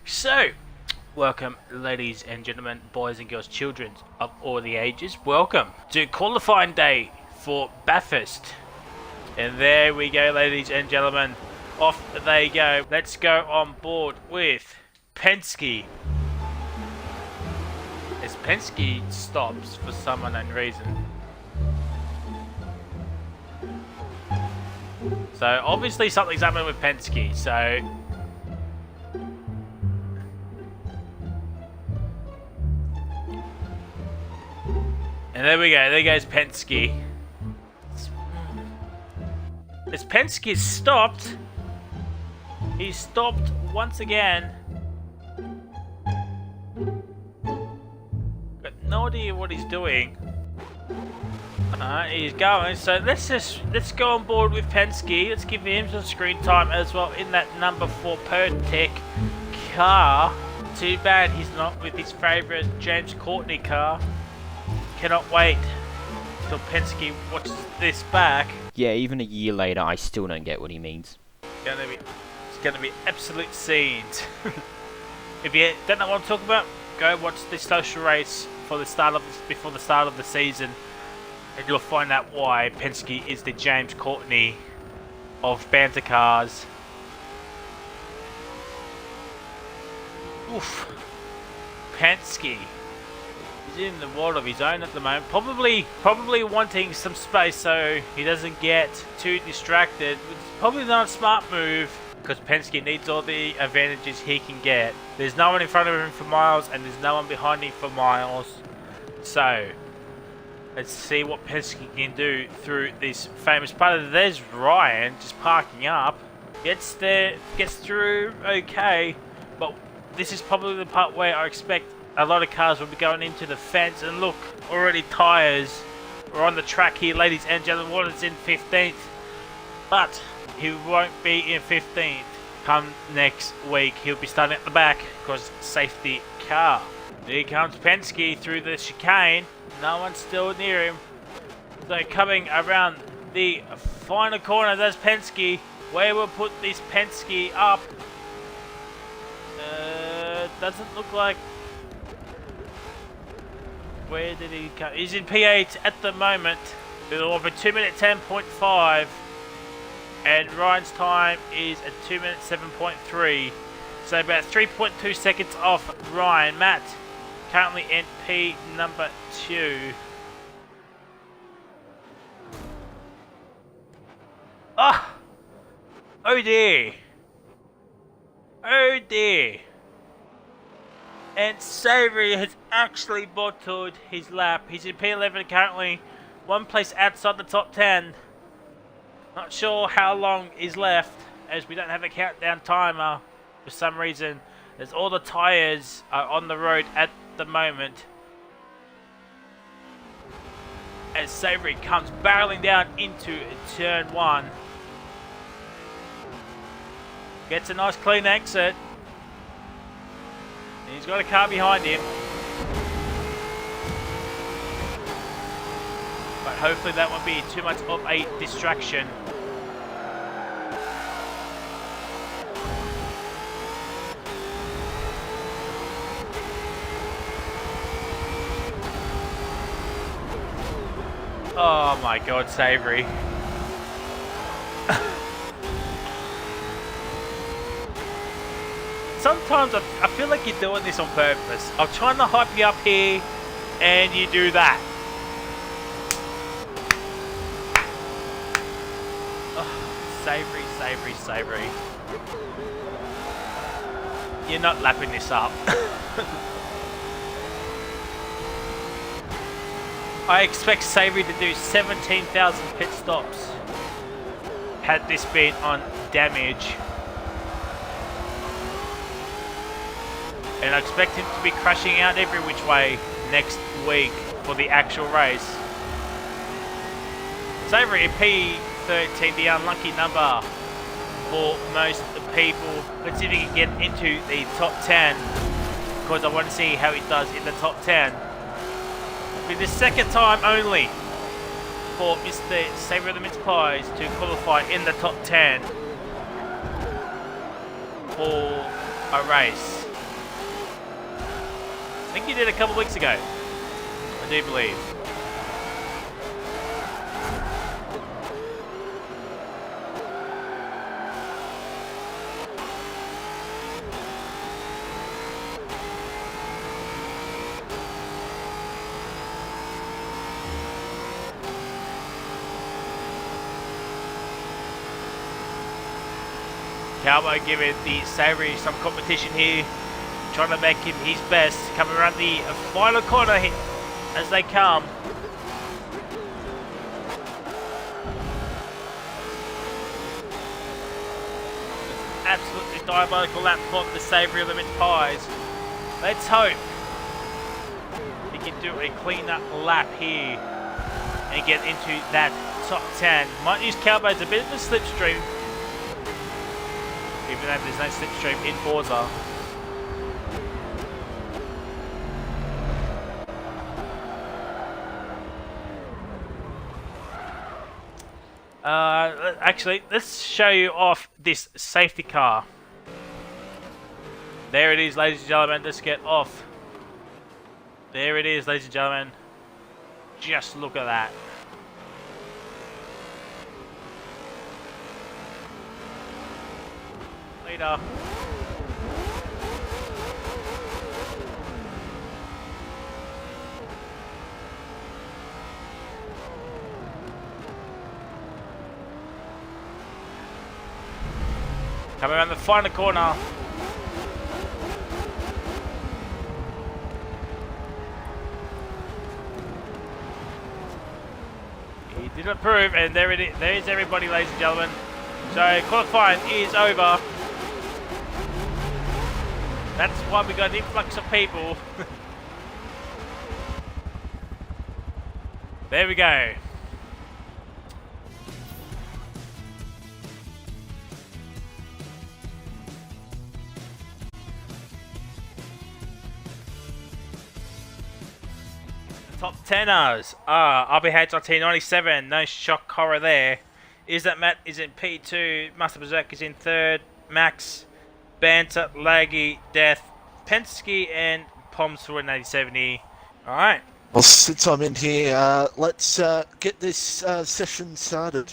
So, welcome ladies and gentlemen, boys and girls, children of all the ages. Welcome to qualifying day for Bathurst. And there we go, ladies and gentlemen. Off they go. Let's go on board with Penske. As Penske stops for some unknown reason. So obviously something's happening with Penske, so... And there we go, there goes Penske. As Penske stopped, he stopped once again. Got no idea what he's doing. He's going, so let's go on board with Penske. Let's give him some screen time as well in that number 4 Pertec car. Too bad he's not with his favourite James Courtney car. Cannot wait till Penske watches this back. Yeah, even a year later, I still don't get what he means. It's gonna be absolute scenes. If you don't know what I'm talking about, go watch the social race before the start of the season, and you'll find out why Penske is the James Courtney of Bantercars. Oof. Penske. He's in the world of his own at the moment. Probably wanting some space so he doesn't get too distracted. It's probably not a smart move because Penske needs all the advantages he can get. There's no one in front of him for miles and there's no one behind him for miles. So let's see what Penske can do through this famous part. There's Ryan just parking up. Gets through okay, but this is probably the part where I expect a lot of cars will be going into the fence. And look, already tyres are on the track here, ladies and gentlemen. Waters in 15th, but he won't be in 15th come next week. He'll be starting at the back because safety car. Here comes Penske through the chicane. No one's still near him. So coming around the final corner, there's Penske. Where we'll put this Penske up. Doesn't look like... Where did he come? He's in P8 at the moment. Over 2 minute 10.5. And Ryan's time is at 2 minutes 7.3. So about 3.2 seconds off Ryan. Matt currently in P number 2. Ah! Oh dear. Oh dear. And Savory has actually bottled his lap. He's in P11 currently, one place outside the top 10. Not sure how long is left, as we don't have a countdown timer for some reason, as all the tyres are on the road at the moment. As Savory comes barreling down into turn 1. Gets a nice clean exit. He's got a car behind him. But hopefully that won't be too much of a distraction. Oh my god, Savory. Sometimes I feel like you're doing this on purpose. I'm trying to hype you up here, and you do that. Oh, Savory, Savory, Savory. You're not lapping this up. I expect Savory to do 17,000 pit stops had this been on damage. And I expect him to be crashing out every which way next week for the actual race. Savory in P13, the unlucky number for most people. Let's see if he can get into the top 10, because I want to see how he does in the top 10. It'll be the second time only for Mr. Savory of the Mince Pies to qualify in the top 10 for a race. think he did a couple weeks ago. I do believe. Cowboy giving the Savoury some competition here, trying to make him his best, coming around the final corner here as they come. Absolutely diabolical lap for the Savoury Lemon Pies. Let's hope he can do a clean up lap here and get into that top 10. Might use Cowboy as a bit of a slipstream, even though there's no slipstream in Forza. Actually, let's show you off this safety car. There it is, ladies and gentlemen. Let's get off. There it is, ladies and gentlemen. Just look at that. Later. Coming around the final corner. He did not prove, and there it is. There is everybody, ladies and gentlemen. So qualifying is over. That's why we got an influx of people. There we go. Top 10ers are Abihads on T97, no shock horror there. Is that Matt is in P2, Master Berserk is in 3rd, Max, Banter, Laggy, Death, Penske, and Poms for an 8070. Alright. Well, since I'm in here, let's get this session started.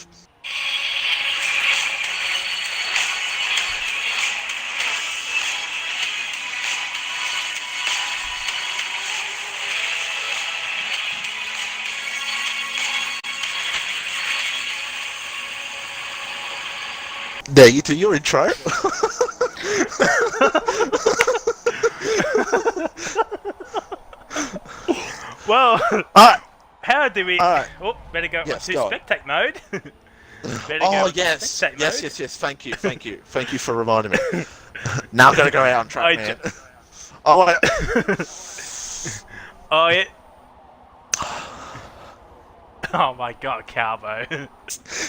There, you do your intro. Well, how do we... Oh, better go Yes, to go on. spectate mode. Oh, yes. Yes. Thank you. Thank you for reminding me. Now I've got to go out on track, man. Oh, Oh, yeah. Oh my god, Calvo.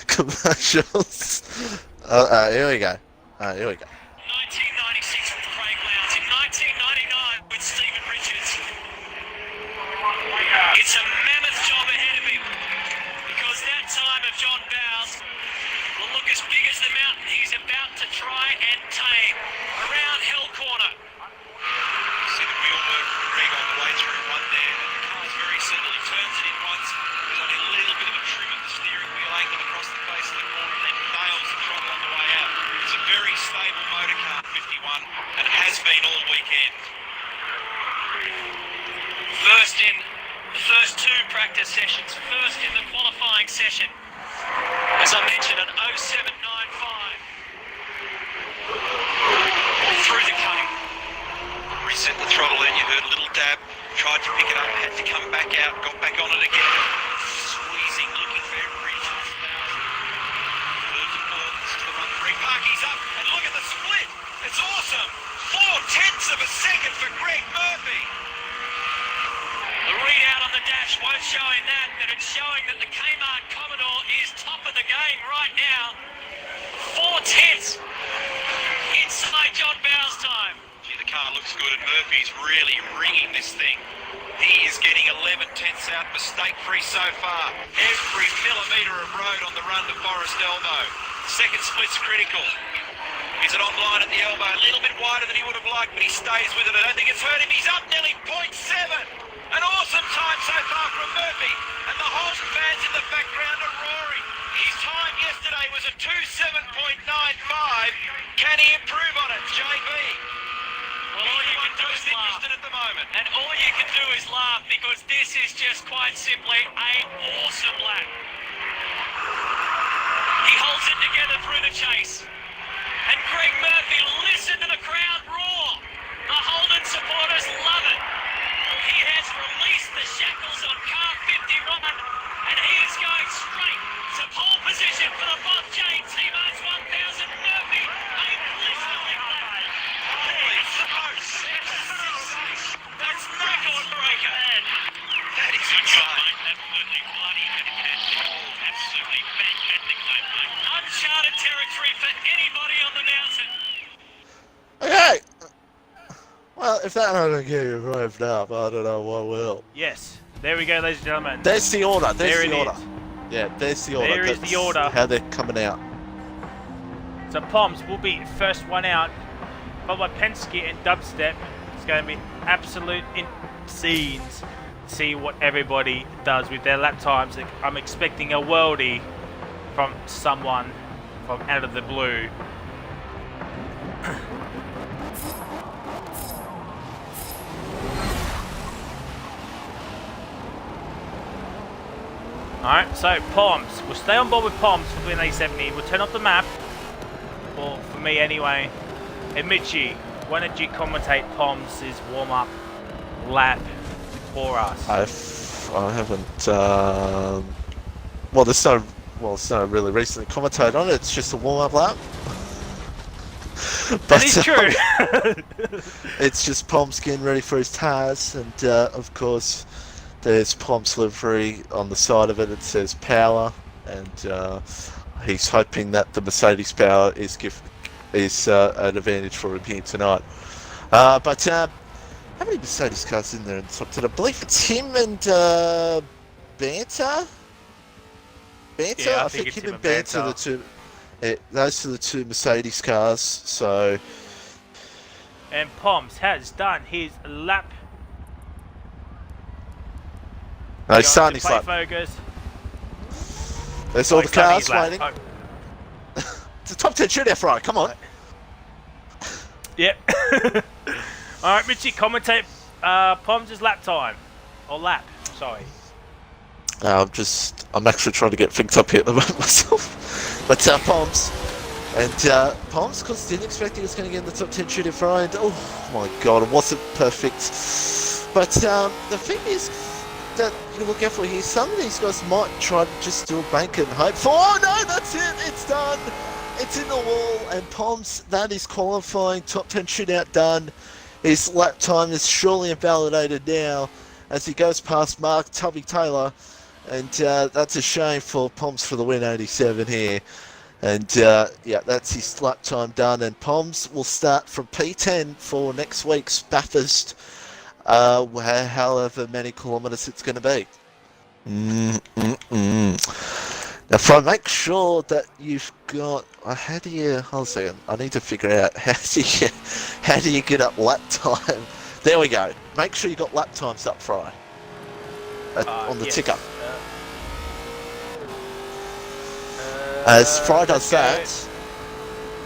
Commercials. Here we go. 1996 with Craig Lowndes, in 1999 with Stephen Richards. It's a mammoth job ahead of him, because that time of John Bowes will look as big as the mountain he's about to try and tame. Around Hell Corner. You see the wheel work from Greg on the way through one there, and the car's very settled. He turns it in once, there's only a little bit of a trim at the steering wheel angle across the face of the corner, and then nails the throttle on the way out. It's a very stable motor car, 51, and it has been all weekend. First in the first two practice sessions, first in the qualifying session. As I mentioned, an 0795. Through the cutting. Reset the throttle in, you heard a little dab, tried to pick it up, had to come back out, got back on it again. Squeezing, looking for every last thousand. Third to fourth, to the 1-3. Parky's up, and look at the split! It's awesome! 4/10 of a second for Greg Murphy! The readout on the dash won't show him that, but it's showing that the Kmart Commodore is top of the game right now. 4/10 inside John Bowes' time. Gee, the car looks good, and Murphy's really ringing this thing. He is getting 11/10 out, mistake-free so far. Every millimetre of road on the run to Forest Elbow. Second split's critical. Is it online at the elbow? A little bit wider than he would have liked, but he stays with it. I don't think it's hurt him. He's up nearly 0.7. An awesome time so far from Murphy. And the whole fans in the background are roaring. His time yesterday was a 2:7.95. Can he improve on it, JB? Well, all you can do is laugh. At the moment. And all you can do is laugh because this is just quite simply an awesome lap. He holds it together through the chase. And Greg Murphy, listen to the crowd roar. The Holden supporters love it. He has released the shackles on car 51 and he is going straight to pole position for the Bob James T-Mars 1000. Murphy, a blistering lap. Holy smokes. That's record breaker. That is good job, mate. Absolutely bloody fantastic. Absolutely fantastic lap, mate. Uncharted territory for anybody on the mountain. Okay. Well, if that doesn't get you revved up, I don't know what will. Yes. There we go, ladies and gentlemen. There's the order. There's There the it order. is. Yeah, there's the order. There is the order. How they're coming out. So Poms will be first one out, followed by Penske and Dubstep. It's going to be absolute scenes to see what everybody does with their lap times. I'm expecting a worldie from someone from out of the blue. Alright, so Poms. We'll stay on board with Poms for the 70. We'll turn off the map. Or for me anyway. And Mitchie, why don't you commentate Poms' warm-up lap for us? I haven't. Well, there's no really reason to commentate on it. It's just a warm-up lap. That is true. It's just Poms getting ready for his tires, and of course, there's Poms livery on the side of it. It says power, and he's hoping that the Mercedes power is an advantage for him here tonight. But how many Mercedes cars in there in the top 10? I believe it's him and Banter. Yeah, I think him and Banter are the two. Those are the two Mercedes cars. So, and Poms has done his lap. no, he's starting his lap. Focus. There's all the cars lap. waiting. It's a top 10 shootout Friday. Come on. Yep. All right, Mitchie, commentate Poms' lap time or lap. Sorry. I'm actually trying to get things up here at the moment myself. But Poms, and Poms, because didn't expect he was going to get in the top 10 shooting Friday. Oh my God, it wasn't perfect. But the thing is that you look out for here, some of these guys might try to just do a bank and hope for. Oh no, that's it, it's done. It's in the wall, and Poms, that is qualifying, top 10 shootout done. His lap time is surely invalidated now as he goes past Mark Tubby Taylor. And that's a shame for Poms for the win, 87 here. And yeah, that's his lap time done. And Poms will start from P10 for next week's Bathurst, however many kilometres it's going to be. Now, if I make sure that you've got, how do you? Hold on a second. I need to figure out how do you get up lap time? There we go. Make sure you got lap times up, Fry. On the yes. ticker. As Fry does that,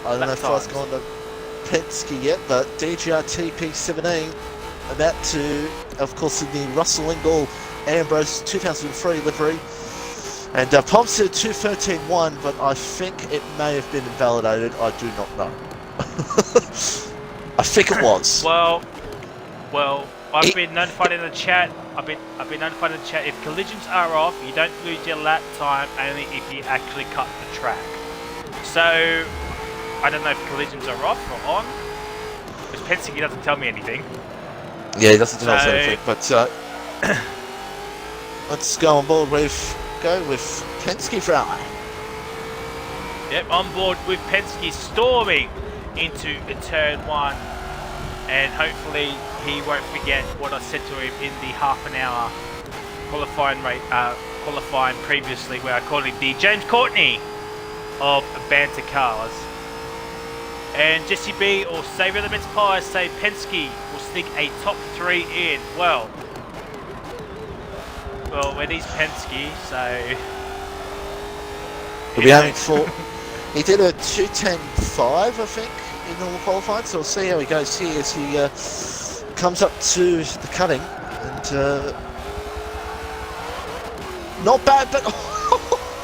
I don't know if Fry's gone to Penske yet, but DGR TP17 about to, of course, in the Russell Ingall Ambrose 2003 livery. And Poms said 2:13.1, but I think it may have been invalidated. I do not know. I think it was. Well, I've been notified in the chat. I've been notified in the chat. If collisions are off, you don't lose your lap time only if you actually cut the track. So I don't know if collisions are off or on. Because Penske doesn't tell me anything. Yeah, he doesn't tell us anything. But let's go on board with Penske Fry. Yep, on board with Penske storming into turn one. And hopefully he won't forget what I said to him in the half an hour qualifying previously, where I called him the James Courtney of Bantercars. And Jesse B or Saviour of the Mince Pies say Penske will sneak a top 3 in. Well, it is Penske, so... He'll be having 4. He did a 2:10.5, I think, in normal qualifying, so we'll see how he goes here as he comes up to the cutting. And not bad, but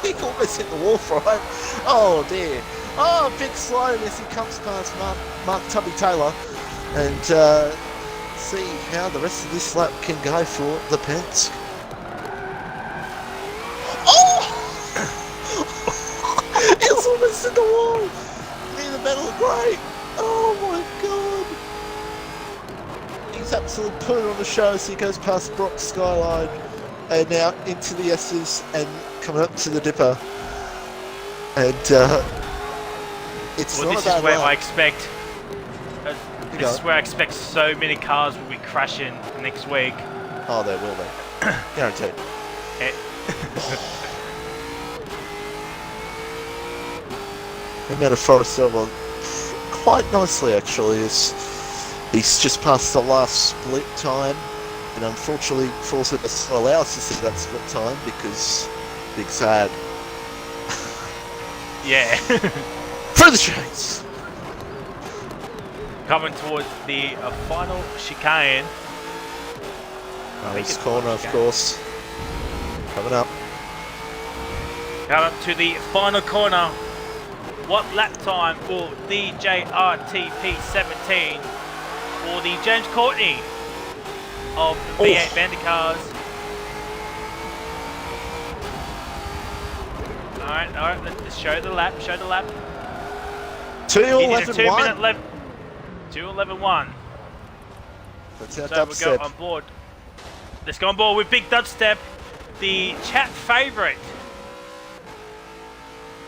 he almost hit the wall for it. Oh dear. Oh, big slide as he comes past Mark Tubby Taylor. And see how the rest of this lap can go for the Penske. Oh! It's almost in the wall! Near the metal grate! Oh my god! He's absolutely put it on the show as he goes past Brock's skyline and now into the S's and coming up to the Dipper. And it's well, not this is where lap. I expect. This is where I expect so many cars will be crashing next week. Oh, they will be. Guaranteed. We met a Forest Silver quite nicely actually. He's just passed the last split time, and unfortunately Forza doesn't allow us to see that split time because big sad. Yeah. Through the chains. Coming towards the final chicane. This corner, of course. Coming up. Coming to the final corner. What lap time will DJRTP 17 or the James Courtney of the V8 Bantercars? Alright, let's show the lap, 2:11.1. 2:11.1. That's our So we'll go dubstep. on board. Let's go on board with Big Dubstep, the chat favourite.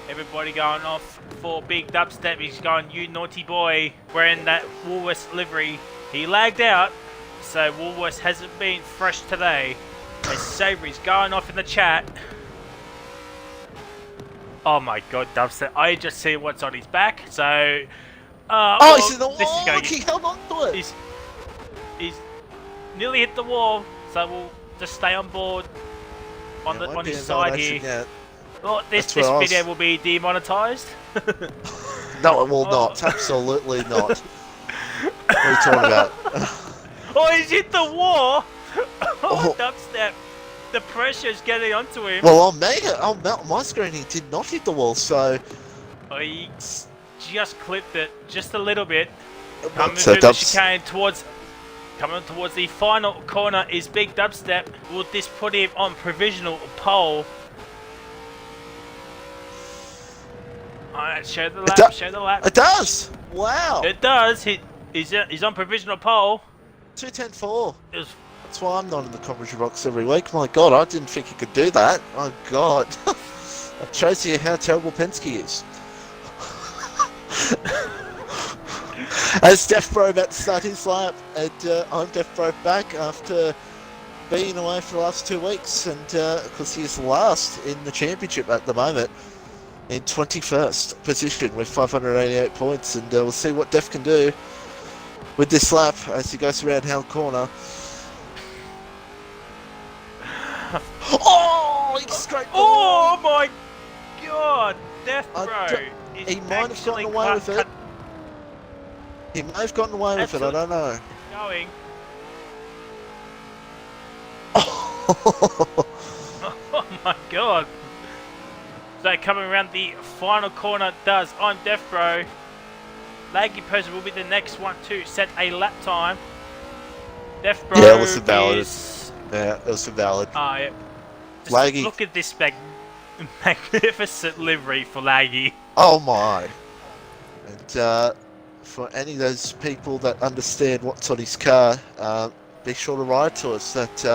Everybody going off for Big Dubstep. He's going, you naughty boy, wearing that Woolworths livery. He lagged out, so Woolworths hasn't been fresh today. As Savoury's going off in the chat. Oh my god, Dubstep. I just see what's on his back, so... He's in the wall! this is going- Look, he held on to it! He's nearly hit the wall, so we'll just stay on board on There won't on be his a side nomination here. yet. Oh, this That's where I was- video will be demonetized. No, it will not. Absolutely not. What are you talking about? Oh, he's hit the wall! Oh. Dubstep. The pressure's getting onto him. Well, on my screen, he did not hit the wall, so... Oh, he just clipped it just a little bit. Coming So through the chicane coming towards the final corner is Big Dubstep. Will this put him on provisional pole? Alright, show the lap, It does! Wow! It does. He's on provisional pole. 2:10.4. It was, That's why I'm not in the commentary box every week. My god, I didn't think he could do that. My god. That shows you how terrible Penske is. As Def Bro about to start his lap, and I'm Def Bro back after being away for the last 2 weeks, and of course he's last in the championship at the moment, in 21st position with 588 points, and we'll see what Def can do with this lap as he goes around Hell Corner. Oh, he's straight. oh my god, Death Bro is He might have actually gotten away with it. He may have gotten away with it, I don't know. Going. Oh, Oh my god. So coming around the final corner does I'm Death Bro. Laggy person will be the next one to set a lap time. Death Bro yeah, it was valid. is... Yeah, it was valid. Yeah. Just Laggy. look at this magnificent livery for Laggy. Oh my. And for any of those people that understand what's on his car, be sure to write to us at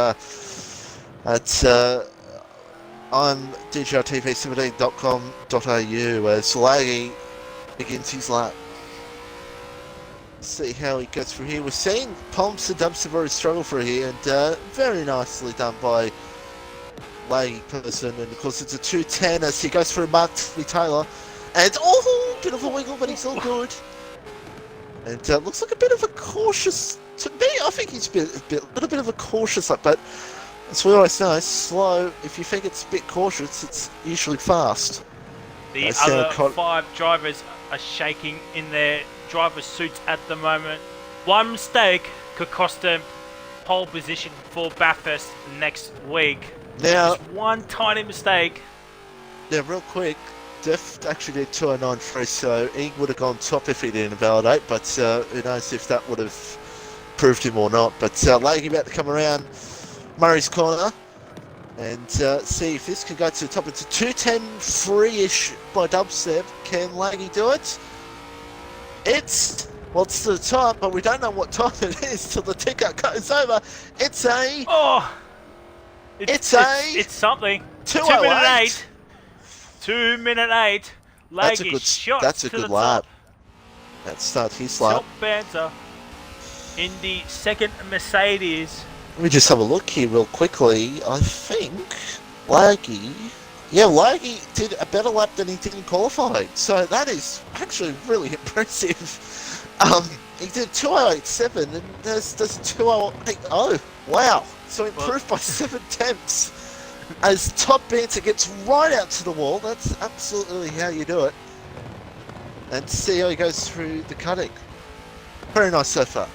I'm djrtv17.com.au as Laggy begins his lap. See how he goes through here. We're seeing Palms and Dumpster very struggle through here, and very nicely done by Laggy person. And of course, it's a 2:10 as he goes through Mark Taylor, and oh, bit of a wiggle, but he's all good. And looks like a bit of a cautious, to me, I think he's a little bit of a cautious, but as we always know, slow, if you think it's a bit cautious, it's usually fast. The I see other a 5 drivers are shaking in their driver's suits at the moment. One mistake could cost them pole position for Bathurst next week. Now, Just one tiny mistake. now real quick, Def actually did 209.3, so he would have gone top if he didn't invalidate, but who knows if that would have proved him or not. But Laggy about to come around Murray's corner and see if this can go to the top. It's a 210.3-ish by dubstep. Can Laggy do it? It's to the top, but we don't know what time it is till the ticker goes over. It's a... Oh! It's something. 2:08. 2 minute 8. Laggy shot That's a to good the lap. top. That starts his lap. Top Banter in the second Mercedes. Let me just have a look here real quickly. I think Laggy did a better lap than he did in qualifying. So that is actually really impressive. He did 2:08.7 and there's 2:08.0. Wow. So improved by 7 tenths. As Top Banter gets right out to the wall. That's absolutely how you do it. And see how he goes through the cutting. Very nice so far.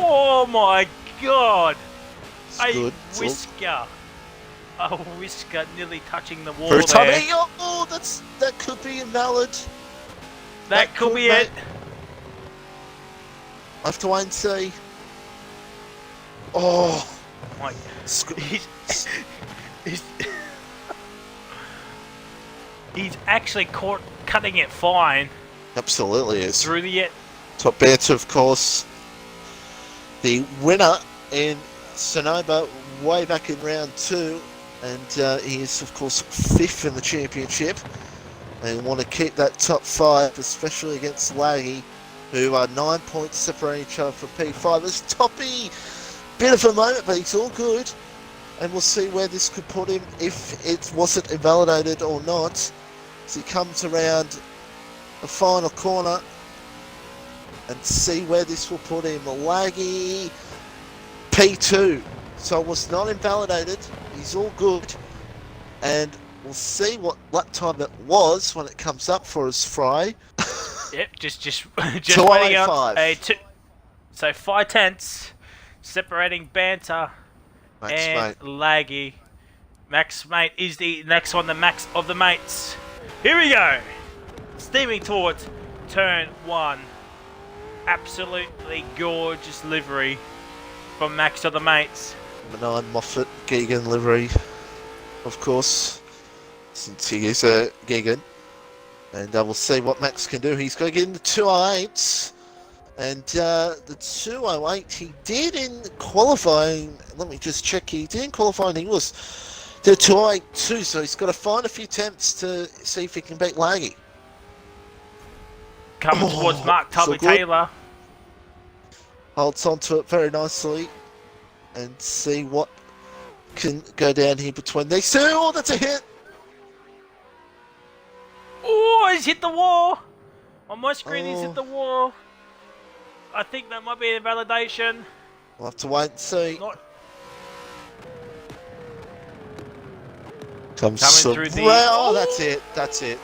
Oh my god! It's good. It's all- A whisker nearly touching the wall For a time, there. oh, that could be invalid. That could be it. I have to wait and see. Oh, My, he's actually caught cutting it fine absolutely is. through the Top Banter, of course, the winner in Sonoba way back in round 2, and he is, of course, 5th in the championship. And want to keep that top 5, especially against Laggy, who are 9 points separating each other from P5. It's Toppy, bit of a moment, but he's all good. And we'll see where this could put him if it wasn't invalidated or not. As he comes around the final corner and see where this will put him. Laggy, P2. So it was not invalidated. He's all good. And we'll see what lap time it was when it comes up for us, Fry. Yep, just waiting on 2:08.5. So 5 tenths separating Banter Max, and mate. Laggy. Max Mate is the next one, the max of the mates. Here we go. Steaming towards turn 1. Absolutely gorgeous livery from Max of the mates. Number 9 Moffat Geegan livery, of course, since he is a Geegan. And we'll see what Max can do. He's going to get in the 208s. And the 208 he did in qualifying. Let me just check. He did in qualifying. He was the 208.2. So he's got to find a few attempts to see if he can beat Laggy. Coming towards Mark Tubber Taylor. Holds onto it very nicely. And see what can go down here between these two. Oh, that's a hit. Oh, he's hit the wall. On my screen, he's Oh. hit the wall. I think that might be a validation. We'll have to wait and see. Not Comes coming through the... Well, that's it. That's it.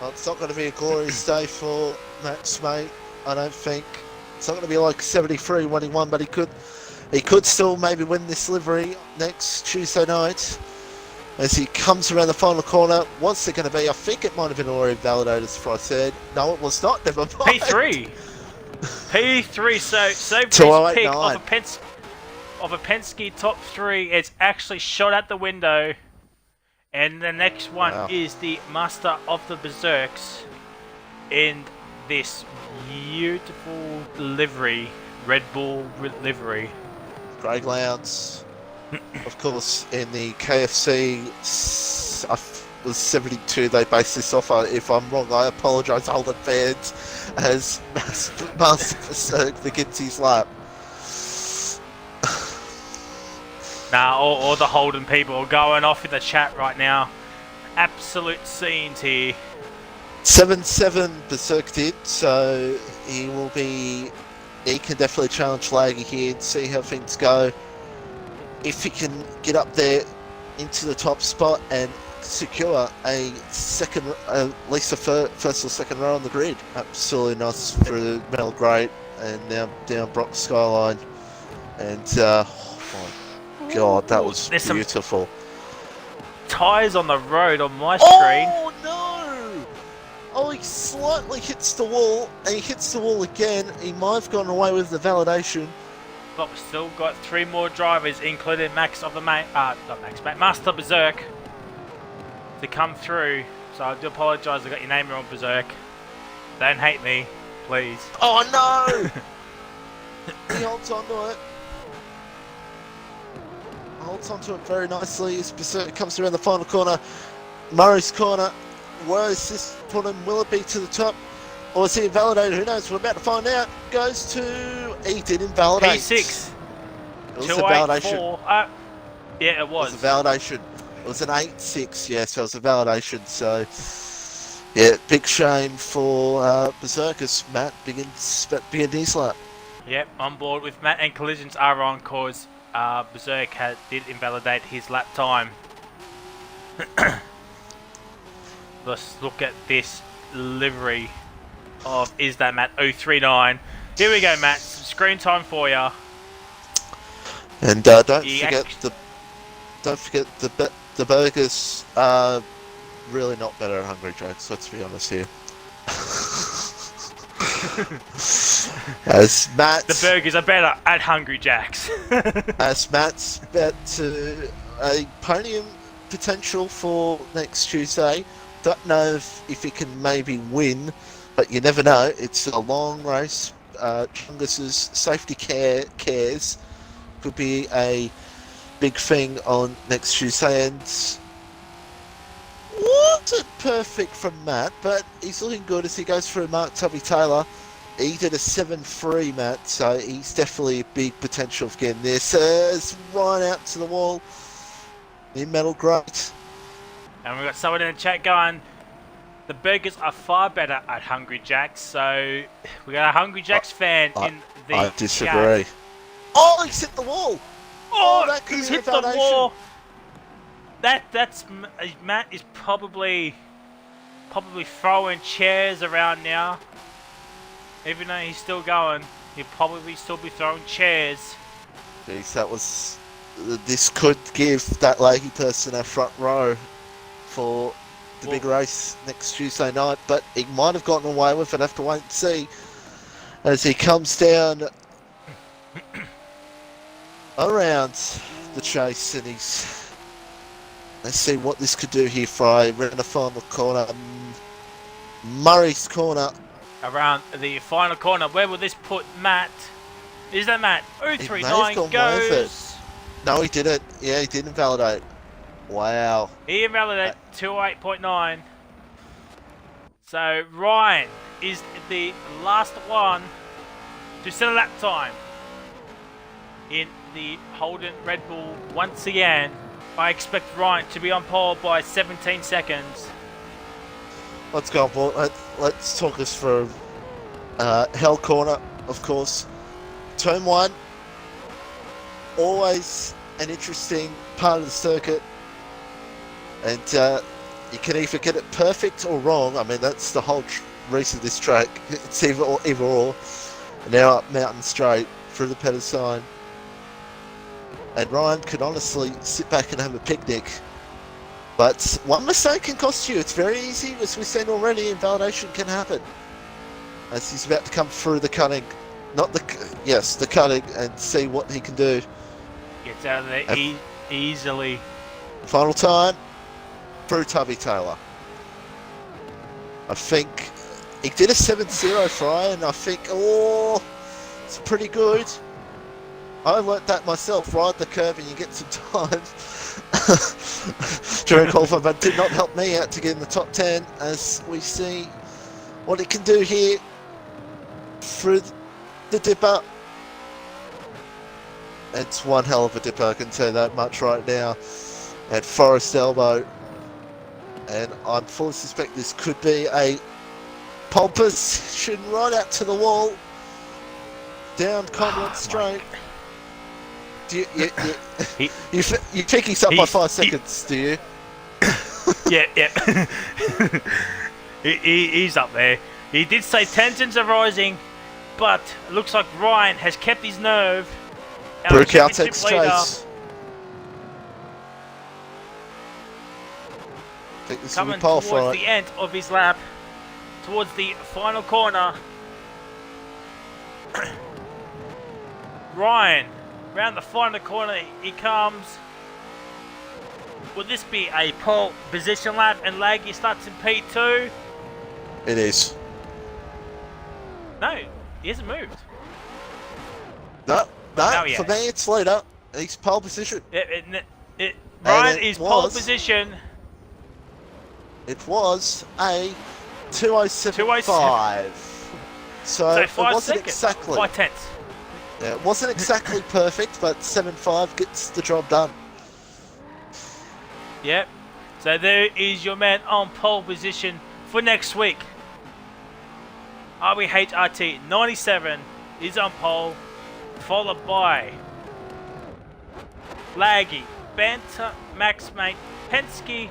Well, it's not going to be a glorious day for Max, mate. I don't think. It's not going to be like 73 when he won, but he could still maybe win this livery next Tuesday night. As he comes around the final corner, what's it going to be? I think it might have been already validated, as I said. No, it was not. Never mind. P3. P3. So pick 2:08.9. of a Penske top 3 is actually shot at the window, and the next one is the Master of the Berserks in this beautiful livery, Red Bull livery. Grey Lowndes. Of course, in the KFC, was 72. They based this off. If I'm wrong, I apologise, Holden fans, as Master Berserk begins his lap. Nah, all the Holden people are going off in the chat right now. Absolute scenes here. 7-7 Berserk did, so he can definitely challenge Laggy here and see how things go. If he can get up there into the top spot and secure a second, at least a first or second row on the grid. Absolutely nice through Metal Grate and now down Brock Skyline. And oh my god, that was beautiful. Tyres on the road on my screen. Oh no! Oh, he slightly hits the wall, and he hits the wall again. He might have gone away with the validation. But we've still got 3 more drivers, including Max of the Master Berserk, to come through. So I do apologise, I got your name wrong, Berserk. Don't hate me, please. Oh no! He holds on to it. Holds on to it very nicely as Berserk comes around the final corner. Murray's corner. Where is this put him? Will it be to the top? Or is he invalidated? Who knows? We're about to find out. Goes to... He did invalidate. P6. It was a validation. Yeah, it was. It was a validation. It was an 8-6, yes, it was a validation. So, yeah, big shame for Berserkers. Matt begin his lap. Yep, on board with Matt, and collisions are on cause Berserk did invalidate his lap time. Let's look at this livery of Is That Matt 039. Here we go, Matt. Some screen time for you. And don't forget the burgers are really not better at Hungry Jack's. Let's be honest here. As Matt, the burgers are better at Hungry Jack's. As Matt's bet to a podium potential for next Tuesday. Don't know if he can maybe win, but you never know. It's a long race. Chungus's safety cares could be a big thing on next Tuesday, and wasn't perfect from Matt, but he's looking good as he goes through Mark Tubby Taylor. He did a 7-3, Matt, so he's definitely a big potential of getting this. It's right out to the wall in Metal Grate. And we've got someone in the chat going, the burgers are far better at Hungry Jack's, so we got a Hungry Jack's fan in the I disagree. chat. Oh, he's hit the wall! Oh, that could he's be hit the validation. wall! That's Matt is probably throwing chairs around now. Even though he's still going, he'll probably still be throwing chairs. Jeez, that was... This could give that Leahy person a front row for the big race next Tuesday night, but he might have gotten away with it. Have to wait and see as he comes down around the chase, and he's... Let's see what this could do here, Fry. We're in the final corner. Murray's corner. Around the final corner. Where will this put Matt? Is that Matt? 039 goes. No, he didn't. Yeah, he didn't validate. Wow. He invalidated 28.9. So Ryan is the last one to set a lap time in the Holden Red Bull once again. I expect Ryan to be on pole by 17 seconds. Let's go, Paul. Let's talk us through Hell Corner, of course. Turn 1. Always an interesting part of the circuit. And you can either get it perfect or wrong. I mean, that's the whole reason of this track. It's either or. Now up Mountain Straight through the pedal sign. And Ryan could honestly sit back and have a picnic. But one mistake can cost you. It's very easy, as we've seen already. Invalidation can happen. As he's about to come through the cutting. The cutting, and see what he can do. Gets out of there easily. Final time through Tubby Taylor. I think he did a 7-0 Fry, and I think, it's pretty good. I learnt that myself, ride the curve and you get some time during qualifying, but did not help me out to get in the top 10 as we see what it can do here through the dipper. It's one hell of a dipper, I can tell that much right now. At Forest Elbow. And I fully suspect this could be a pole position right out to the wall. Down Conrad straight. You picking up by 5 seconds, do you? Yeah. He's up there. He did say tensions are rising, but it looks like Ryan has kept his nerve. Our Brook out championship takes leader. chase. I think this will be Coming pole towards fight. the end of his lap, towards the final corner. Ryan, round the final corner he comes. Will this be a pole position lap and Laggy starts in P2? It is. No, he hasn't moved. No, Now he for has. me it's later. He's pole position. Ryan it is pole was- position. It was a 2:07.5. So, So it 5 wasn't seconds. exactly. 5 tenths. Yeah, it wasn't exactly perfect, but 7.5 gets the job done. Yep. So there is your man on pole position for next week. RBHRT 97 is on pole, followed by Laggy, Banter, Max Mate, Penske,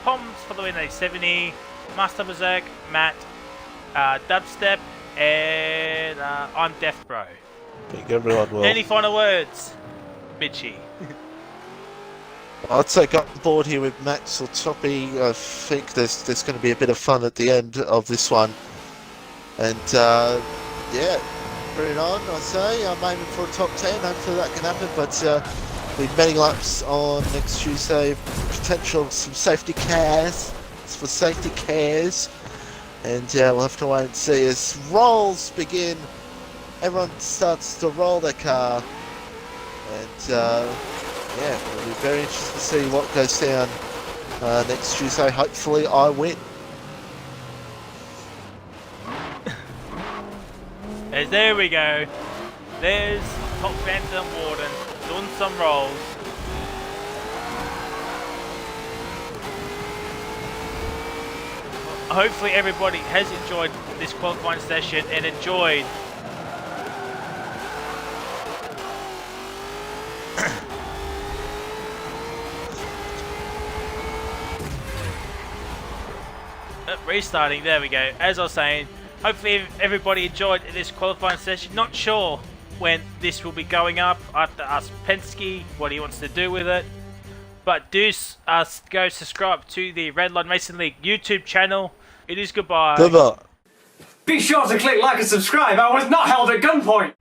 Poms for the win at 70, Master Berserk, Matt, Dubstep, and I'm Death Bro. I think everyone will. Any final words, Bitchy? I'd say got on board here with Max or Toppy. I think there's going to be a bit of fun at the end of this one. And yeah, bring it on, I say. I'm aiming for a top 10. Hopefully that can happen. But with many laps on next Tuesday, potential some safety cars. It's for safety cars. And we'll have to wait and see as rolls begin. Everyone starts to roll their car. And yeah, it'll be very interesting to see what goes down next Tuesday. Hopefully I win. There we go. There's Top Phantom Warden doing some rolls. Hopefully everybody has enjoyed this qualifying session and enjoyed restarting. There we go. As I was saying, hopefully everybody enjoyed this qualifying session. Not sure when this will be going up. I have to ask Penske what he wants to do with it. But do go subscribe to the Redline Racing League YouTube channel. It is goodbye. Goodbye. Be sure to click like and subscribe. I was not held at gunpoint.